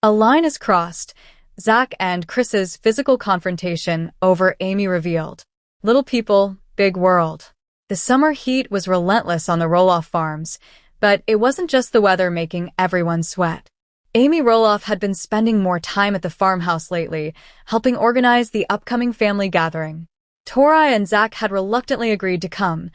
A line is crossed. Zach and Chris's physical confrontation over Amy revealed. Little people, big world. The summer heat was relentless on the Roloff farms, but it wasn't just the weather making everyone sweat. Amy Roloff had been spending more time at the farmhouse lately, helping organize the upcoming family gathering. Tori and Zach had reluctantly agreed to come,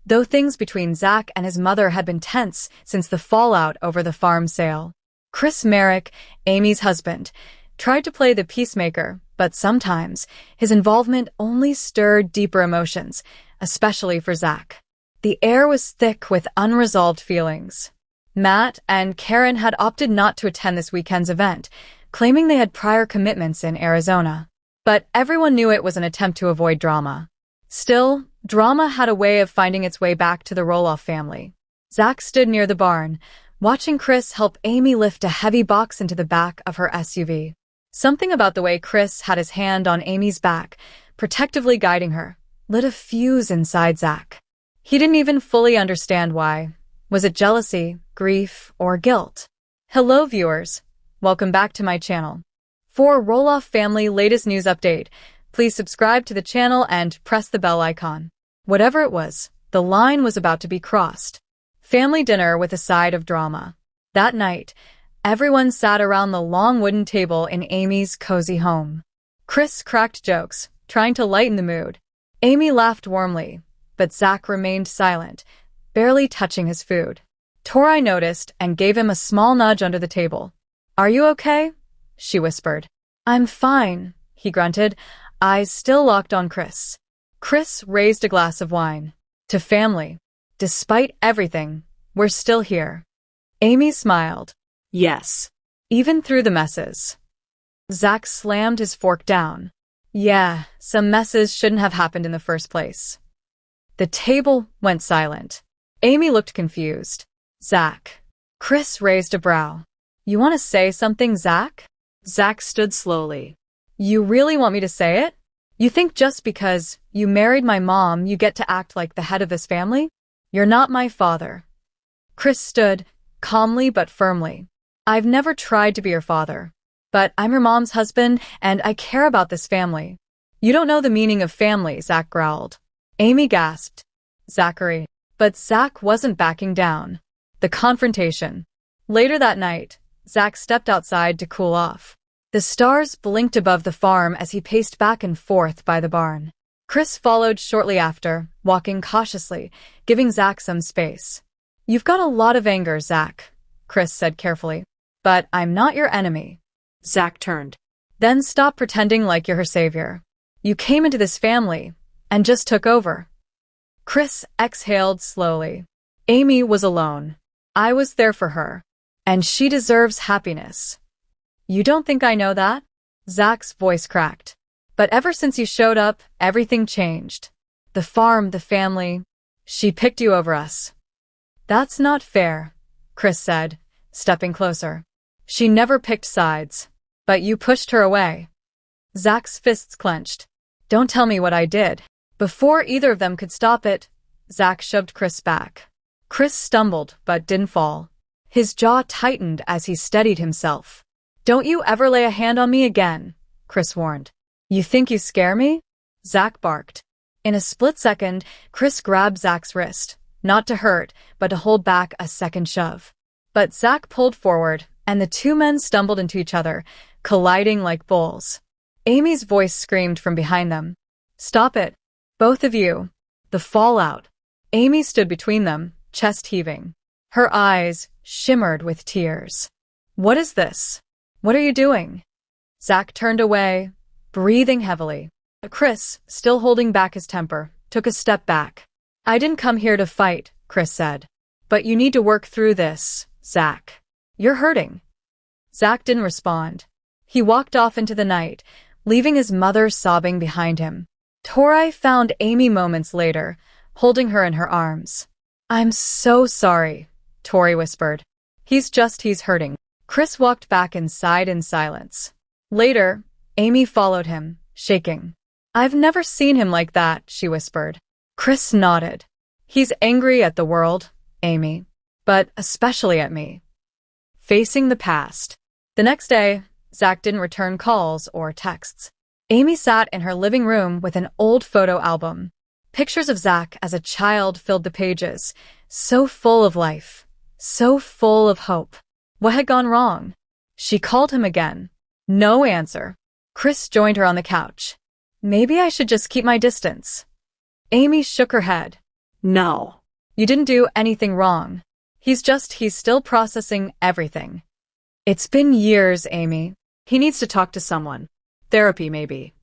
though things between Zach and his mother had been tense since the fallout over the farm sale. Chris Merrick, Amy's husband, tried to play the peacemaker, but sometimes his involvement only stirred deeper emotions, especially for Zach. The air was thick with unresolved feelings. Matt and Karen had opted not to attend this weekend's event, claiming they had prior commitments in Arizona. But everyone knew it was an attempt to avoid drama. Still, drama had a way of finding its way back to the Roloff family. Zach stood near the barn, watching Chris help Amy lift a heavy box into the back of her SUV. Something about the way Chris had his hand on Amy's back, protectively guiding her, lit a fuse inside Zach. He didn't even fully understand why. Was it jealousy, grief, or guilt? Hello viewers, welcome back to my channel. For Roloff family latest news update, please subscribe to the channel and press the bell icon. Whatever it was, the line was about to be crossed. Family dinner with a side of drama. That night, everyone sat around the long wooden table in Amy's cozy home. Chris cracked jokes, trying to lighten the mood. Amy laughed warmly, but Zach remained silent, barely touching his food. Tori noticed and gave him a small nudge under the table. "Are you okay?" she whispered. "I'm fine," he grunted, eyes still locked on Chris. Chris raised a glass of wine. "To family. Despite everything, we're still here." Amy smiled. "Yes. Even through the messes." Zach slammed his fork down. "Yeah, some messes shouldn't have happened in the first place." The table went silent. Amy looked confused. "Zach." Chris raised a brow. "You want to say something, Zach?" Zach stood slowly. "You really want me to say it? You think just because you married my mom you get to act like the head of this family? You're not my father." Chris stood, calmly but firmly. "I've never tried to be your father. But I'm your mom's husband, and I care about this family." "You don't know the meaning of family," Zach growled. Amy gasped. "Zachary." But Zach wasn't backing down. The confrontation. Later that night, Zach stepped outside to cool off. The stars blinked above the farm as he paced back and forth by the barn. Chris followed shortly after, walking cautiously, giving Zach some space. "You've got a lot of anger, Zach," Chris said carefully. "But I'm not your enemy." Zach turned. "Then stop pretending like you're her savior. You came into this family and just took over." Chris exhaled slowly. "Amy was alone. I was there for her. And she deserves happiness." "You don't think I know that?" Zach's voice cracked. "But ever since you showed up, everything changed. The farm, the family. She picked you over us." "That's not fair," Chris said, stepping closer. "She never picked sides. But you pushed her away." Zach's fists clenched. "Don't tell me what I did." Before either of them could stop it, Zach shoved Chris back. Chris stumbled but didn't fall. His jaw tightened as he steadied himself. "Don't you ever lay a hand on me again," Chris warned. "You think you scare me?" Zach barked. In a split second, Chris grabbed Zach's wrist, not to hurt, but to hold back a second shove. But Zach pulled forward, and the two men stumbled into each other, colliding like bulls. Amy's voice screamed from behind them. "Stop it. Both of you." The fallout. Amy stood between them, chest heaving. Her eyes shimmered with tears. "What is this? What are you doing?" Zach turned away, breathing heavily. Chris, still holding back his temper, took a step back. "I didn't come here to fight," Chris said. "But you need to work through this, Zach. You're hurting." Zach didn't respond. He walked off into the night, leaving his mother sobbing behind him. Tori found Amy moments later, holding her in her arms. "I'm so sorry," Tori whispered. He's hurting." Chris walked back inside in silence. Later, Amy followed him, shaking. "I've never seen him like that," she whispered. Chris nodded. "He's angry at the world, Amy, but especially at me." Facing the past. The The next day, Zach didn't return calls or texts. Amy sat in her living room with an old photo album. Pictures of Zach as a child filled the pages, so full of life, so full of hope. What had gone wrong? She called him again. No answer. Chris joined her on the couch. Maybe I should just keep my distance. Amy shook her head. No. You didn't do anything wrong. He's still processing everything. It's been years, Amy. He needs to talk to someone. Therapy, maybe.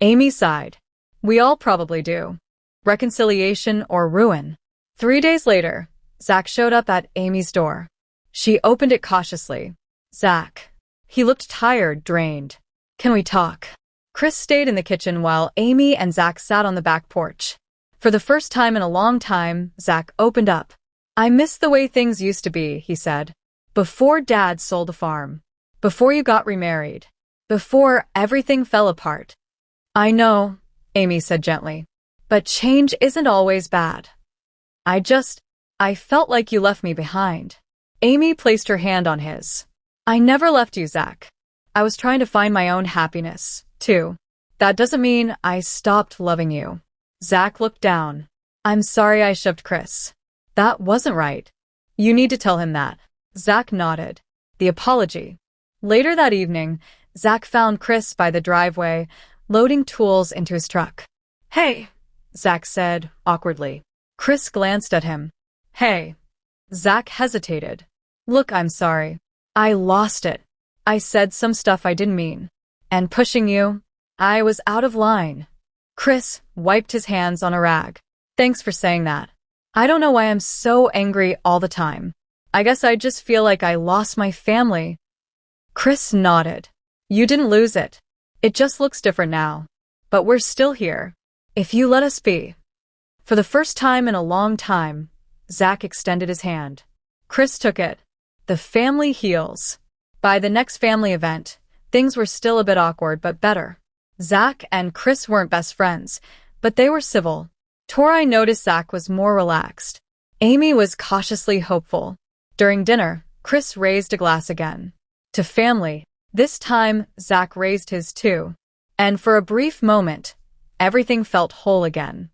Amy sighed. We all probably do. Reconciliation or ruin. 3 days later, Zach showed up at Amy's door. She opened it cautiously. Zach. He looked tired, drained. Can we talk? Chris stayed in the kitchen while Amy and Zach sat on the back porch. For the first time in a long time, Zach opened up. I miss the way things used to be, he said. Before Dad sold the farm. Before you got remarried. Before everything fell apart. I know, Amy said gently. But change isn't always bad. I felt like you left me behind. Amy placed her hand on his. I never left you, Zach. I was trying to find my own happiness, too. That doesn't mean I stopped loving you. Zach looked down. I'm sorry I shoved Chris. That wasn't right. You need to tell him that. Zach nodded. The apology. Later that evening, Zach found Chris by the driveway, loading tools into his truck. Hey, Zach said, awkwardly. Chris glanced at him. Hey. Zach hesitated. Look, I'm sorry. I lost it. I said some stuff I didn't mean. And pushing you, I was out of line. Chris wiped his hands on a rag. Thanks for saying that. I don't know why I'm so angry all the time. I guess I just feel like I lost my family. Chris nodded. You didn't lose it. It just looks different now. But we're still here. If you let us be. For the first time in a long time, Zach extended his hand. Chris took it. The family heals. By the next family event, things were still a bit awkward but better. Zach and Chris weren't best friends, but they were civil. Tori noticed Zach was more relaxed. Amy was cautiously hopeful. During dinner, Chris raised a glass again. To family. This time, Zach raised his too. And for a brief moment, everything felt whole again.